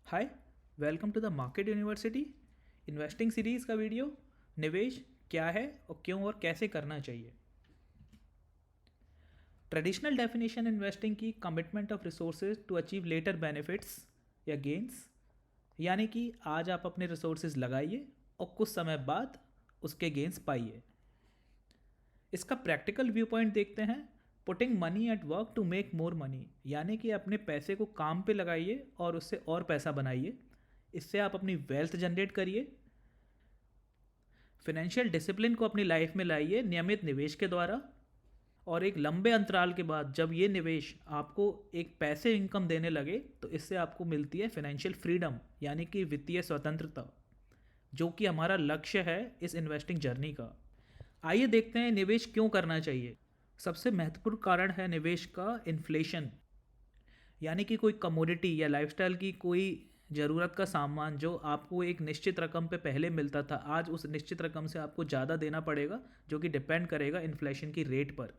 Hi, welcome to the market university investing series का video. निवेश क्या है और क्यों और कैसे करना चाहिए। ट्रेडिशनल डेफिनेशन इन्वेस्टिंग की commitment of resources to achieve later benefits या गेन्स, यानी कि आज आप अपने रिसोर्सेज लगाइए और कुछ समय बाद उसके गेन्स पाइए। इसका प्रैक्टिकल व्यू पॉइंट देखते हैं। Putting money at work to make more money, यानी कि अपने पैसे को काम पे लगाइए और उससे और पैसा बनाइए। इससे आप अपनी वेल्थ जनरेट करिए। फिनेंशियल डिसिप्लिन को अपनी लाइफ में लाइए नियमित निवेश के द्वारा। और एक लंबे अंतराल के बाद जब ये निवेश आपको एक पैसे इनकम देने लगे तो इससे आपको मिलती है फिनेंशियल फ्रीडम, यानी कि वित्तीय स्वतंत्रता, जो कि हमारा लक्ष्य है इस इन्वेस्टिंग जर्नी का। आइए देखते हैं निवेश क्यों करना चाहिए। सबसे महत्वपूर्ण कारण है निवेश का इन्फ्लेशन, यानी कि कोई कमोडिटी या लाइफस्टाइल की कोई ज़रूरत का सामान जो आपको एक निश्चित रकम पे पहले मिलता था, आज उस निश्चित रकम से आपको ज़्यादा देना पड़ेगा, जो कि डिपेंड करेगा इन्फ्लेशन की रेट पर।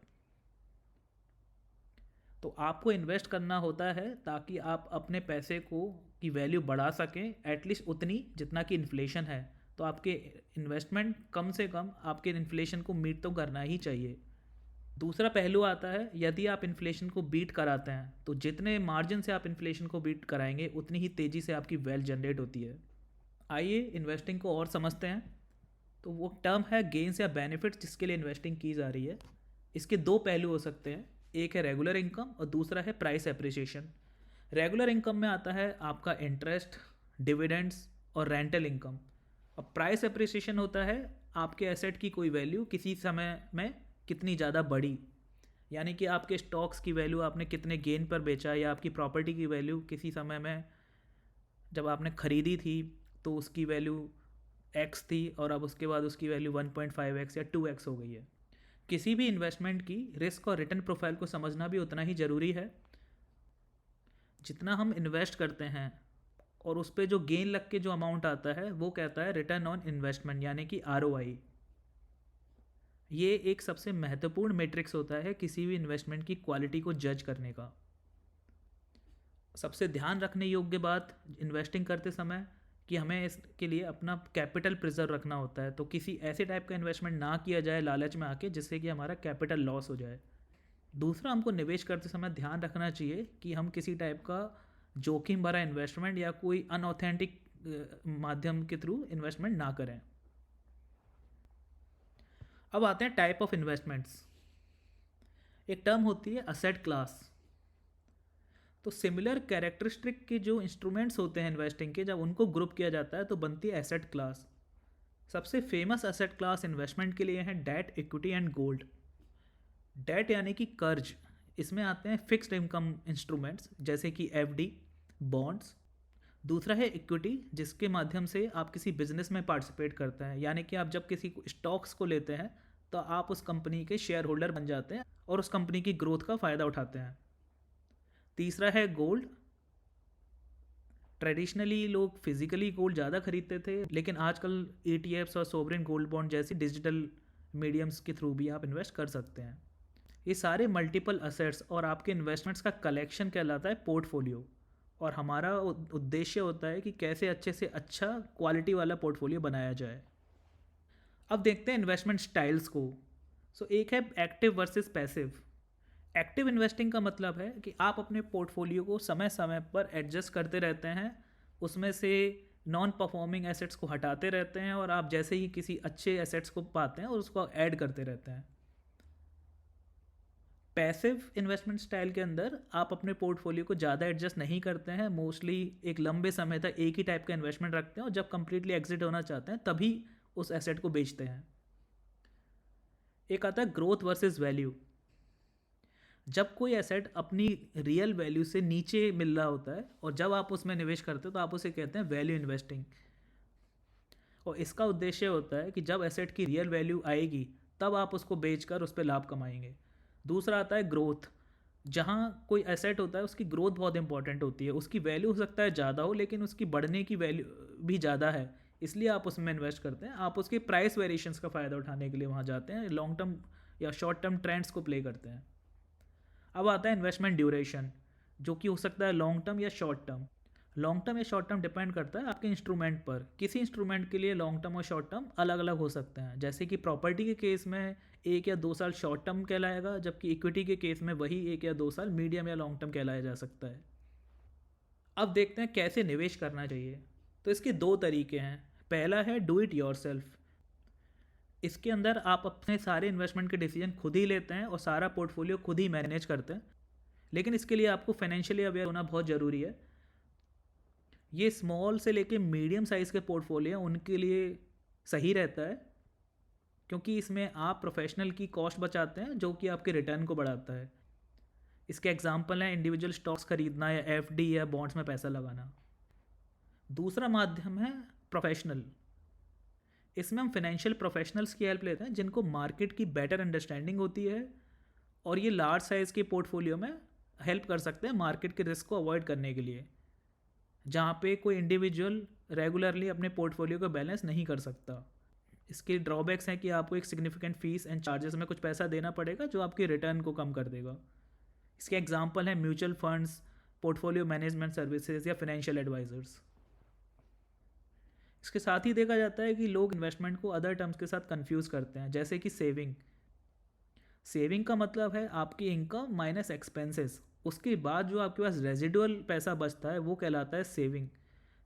तो आपको इन्वेस्ट करना होता है ताकि आप अपने पैसे को की वैल्यू बढ़ा सकें, एटलीस्ट उतनी जितना कि इन्फ्लेशन है। तो आपके इन्वेस्टमेंट कम से कम आपके इन्फ्लेशन को मीट तो करना ही चाहिए। दूसरा पहलू आता है, यदि आप इन्फ्लेशन को बीट कराते हैं तो जितने मार्जिन से आप इन्फ्लेशन को बीट कराएंगे उतनी ही तेज़ी से आपकी वेल्थ जनरेट होती है। आइए इन्वेस्टिंग को और समझते हैं। तो वो टर्म है गेन्स या बेनिफिट्स, जिसके लिए इन्वेस्टिंग की जा रही है। इसके दो पहलू हो सकते हैं, एक है रेगुलर इनकम और दूसरा है प्राइस एप्रिसिएशन। रेगुलर इनकम में आता है आपका इंटरेस्ट, डिविडेंड्स और रेंटल इनकम। और प्राइस एप्रिसिएशन होता है आपके एसेट की कोई वैल्यू किसी समय में कितनी ज़्यादा बढ़ी, यानी कि आपके स्टॉक्स की वैल्यू आपने कितने गेन पर बेचा, या आपकी प्रॉपर्टी की वैल्यू किसी समय में जब आपने ख़रीदी थी तो उसकी वैल्यू एक्स थी और अब उसके बाद उसकी वैल्यू 1.5x या 2x हो गई है। किसी भी इन्वेस्टमेंट की रिस्क और रिटर्न प्रोफाइल को समझना भी उतना ही ज़रूरी है। जितना हम इन्वेस्ट करते हैं और उस पर जो गेन लग के जो अमाउंट आता है वो कहता है रिटर्न ऑन इन्वेस्टमेंट, यानी कि ROI। ये एक सबसे महत्वपूर्ण मैट्रिक्स होता है किसी भी इन्वेस्टमेंट की क्वालिटी को जज करने का। सबसे ध्यान रखने योग्य बात इन्वेस्टिंग करते समय कि हमें इसके लिए अपना कैपिटल प्रिजर्व रखना होता है। तो किसी ऐसे टाइप का इन्वेस्टमेंट ना किया जाए लालच में आके जिससे कि हमारा कैपिटल लॉस हो जाए। दूसरा, हमको निवेश करते समय ध्यान रखना चाहिए कि हम किसी टाइप का जोखिम भरा इन्वेस्टमेंट या कोई अनऑथेंटिक माध्यम के थ्रू इन्वेस्टमेंट ना करें। अब आते हैं टाइप ऑफ इन्वेस्टमेंट्स। एक टर्म होती है असेट क्लास। तो सिमिलर कैरेक्टरिस्टिक के जो इंस्ट्रूमेंट्स होते हैं इन्वेस्टिंग के, जब उनको ग्रुप किया जाता है तो बनती है एसेट क्लास। सबसे फेमस एसेट क्लास इन्वेस्टमेंट के लिए हैं debt, equity and gold. Debt यानी कि कर्ज, इसमें आते हैं फिक्स्ड इनकम इंस्ट्रूमेंट्स जैसे कि FD, बॉन्ड्स। दूसरा है इक्विटी, जिसके माध्यम से आप किसी बिजनेस में पार्टिसिपेट करते हैं, यानी कि आप जब किसी स्टॉक्स को लेते हैं तो आप उस कंपनी के शेयर होल्डर बन जाते हैं और उस कंपनी की ग्रोथ का फ़ायदा उठाते हैं। तीसरा है गोल्ड। ट्रेडिशनली लोग फिजिकली गोल्ड ज़्यादा खरीदते थे, लेकिन आजकल ETFs और सोवरेन गोल्ड बॉन्ड जैसी डिजिटल मीडियम्स के थ्रू भी आप इन्वेस्ट कर सकते हैं। ये सारे मल्टीपल असेट्स और आपके इन्वेस्टमेंट्स का कलेक्शन कहलाता है पोर्टफोलियो। और हमारा उद्देश्य होता है कि कैसे अच्छे से अच्छा क्वालिटी वाला पोर्टफोलियो बनाया जाए। अब देखते हैं इन्वेस्टमेंट स्टाइल्स को। एक है active versus passive. Active investing का मतलब है कि आप अपने पोर्टफोलियो को समय समय पर एडजस्ट करते रहते हैं, उसमें से नॉन परफॉर्मिंग एसेट्स को हटाते रहते हैं और आप जैसे ही किसी अच्छे एसेट्स को पाते हैं और उसको ऐड करते रहते हैं। पैसिव इन्वेस्टमेंट स्टाइल के अंदर आप अपने पोर्टफोलियो को ज़्यादा एडजस्ट नहीं करते हैं, मोस्टली एक लंबे समय तक एक ही टाइप का इन्वेस्टमेंट रखते हैं और जब कंप्लीटली एग्जिट होना चाहते हैं तभी उस एसेट को बेचते हैं। एक आता है ग्रोथ वर्सेस वैल्यू। जब कोई एसेट अपनी रियल वैल्यू से नीचे मिल रहा होता है और जब आप उसमें निवेश करते हो तो आप उसे कहते हैं वैल्यू इन्वेस्टिंग। और इसका उद्देश्य होता है कि जब एसेट की रियल वैल्यू आएगी तब आप उसको बेचकर उस पर लाभ कमाएंगे। दूसरा आता है ग्रोथ। जहाँ कोई एसेट होता है उसकी ग्रोथ बहुत इंपॉर्टेंट होती है, उसकी वैल्यू हो सकता है ज़्यादा हो लेकिन उसकी बढ़ने की वैल्यू भी ज़्यादा है, इसलिए आप उसमें इन्वेस्ट करते हैं। आप उसके प्राइस वेरिएशंस का फ़ायदा उठाने के लिए वहाँ जाते हैं, लॉन्ग टर्म या शॉर्ट टर्म ट्रेंड्स को प्ले करते हैं। अब आता है इन्वेस्टमेंट ड्यूरेशन, जो कि हो सकता है लॉन्ग टर्म या शॉर्ट टर्म। लॉन्ग टर्म या शॉर्ट टर्म डिपेंड करता है आपके इंस्ट्रूमेंट पर। किसी इंस्ट्रूमेंट के लिए लॉन्ग टर्म और शॉर्ट टर्म अलग अलग हो सकते हैं। जैसे कि प्रॉपर्टी के केस में 1 या 2 साल शॉर्ट टर्म कहलाएगा, जबकि इक्विटी के केस में वही 1 या 2 साल मीडियम या लॉन्ग टर्म कहलाया जा सकता है। अब देखते हैं कैसे निवेश करना चाहिए। तो इसके 2 तरीके हैं। पहला है डू इट योरसेल्फ। इसके अंदर आप अपने सारे इन्वेस्टमेंट के डिसीजन खुद ही लेते हैं और सारा पोर्टफोलियो खुद ही मैनेज करते हैं। लेकिन इसके लिए आपको फाइनेंशियली अवेयर होना बहुत ज़रूरी है। ये स्मॉल से लेके मीडियम साइज़ के पोर्टफोलियो उनके लिए सही रहता है, क्योंकि इसमें आप प्रोफेशनल की कॉस्ट बचाते हैं जो कि आपके रिटर्न को बढ़ाता है। इसके एग्जांपल हैं इंडिविजुअल स्टॉक्स खरीदना या एफडी या बॉन्ड्स में पैसा लगाना। दूसरा माध्यम है प्रोफेशनल। इसमें हम फाइनेंशियल प्रोफेशनल्स की हेल्प लेते हैं जिनको मार्केट की बेटर अंडरस्टैंडिंग होती है, और ये लार्ज साइज़ के पोर्टफोलियो में हेल्प कर सकते हैं मार्केट के रिस्क को अवॉइड करने के लिए, जहाँ पे कोई इंडिविजुअल रेगुलरली अपने पोर्टफोलियो को बैलेंस नहीं कर सकता। इसके ड्रॉबैक्स हैं कि आपको एक सिग्निफिकेंट फीस एंड चार्जेस में कुछ पैसा देना पड़ेगा जो आपके रिटर्न को कम कर देगा। इसके एग्जांपल हैं mutual funds, portfolio management services या फाइनेंशियल एडवाइजर्स। इसके साथ ही देखा जाता है कि लोग इन्वेस्टमेंट को अदर टर्म्स के साथ कंफ्यूज करते हैं, जैसे कि सेविंग। सेविंग का मतलब है आपकी इनकम माइनस एक्सपेंसेस, उसके बाद जो आपके पास रेजिडुअल पैसा बचता है वो कहलाता है सेविंग।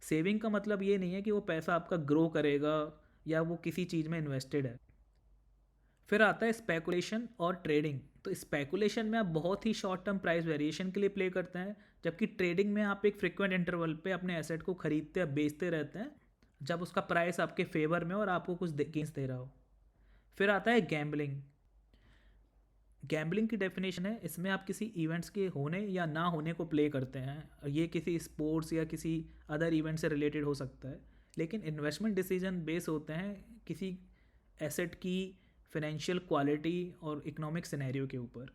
सेविंग का मतलब ये नहीं है कि वो पैसा आपका ग्रो करेगा या वो किसी चीज़ में इन्वेस्टेड है। फिर आता है स्पेकुलेशन और ट्रेडिंग। तो स्पेकुलेशन में आप बहुत ही शॉर्ट टर्म प्राइस वेरिएशन के लिए प्ले करते हैं, जबकि ट्रेडिंग में आप एक फ्रिक्वेंट इंटरवल पे अपने एसेट को खरीदते या बेचते रहते हैं जब उसका प्राइस आपके फेवर में और आपको कुछ गेंस दे रहा हो। फिर आता है गैम्बलिंग। गैम्बलिंग की डेफिनेशन है, इसमें आप किसी इवेंट्स के होने या ना होने को प्ले करते हैं। ये किसी स्पोर्ट्स या किसी अदर इवेंट से रिलेटेड हो सकता है, लेकिन इन्वेस्टमेंट डिसीजन बेस होते हैं किसी एसेट की फाइनेंशियल क्वालिटी और इकोनॉमिक सिनेरियो के ऊपर।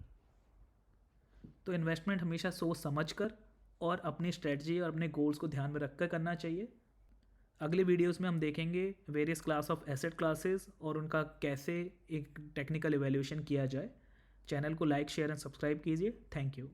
तो इन्वेस्टमेंट हमेशा सोच समझ कर और अपनी स्ट्रेटजी और अपने गोल्स को ध्यान में रखकर करना चाहिए। अगले वीडियोस में हम देखेंगे various class of asset classes और उनका कैसे एक टेक्निकल इवैल्यूएशन किया जाए। चैनल को लाइक, शेयर एंड सब्सक्राइब कीजिए। Thank you.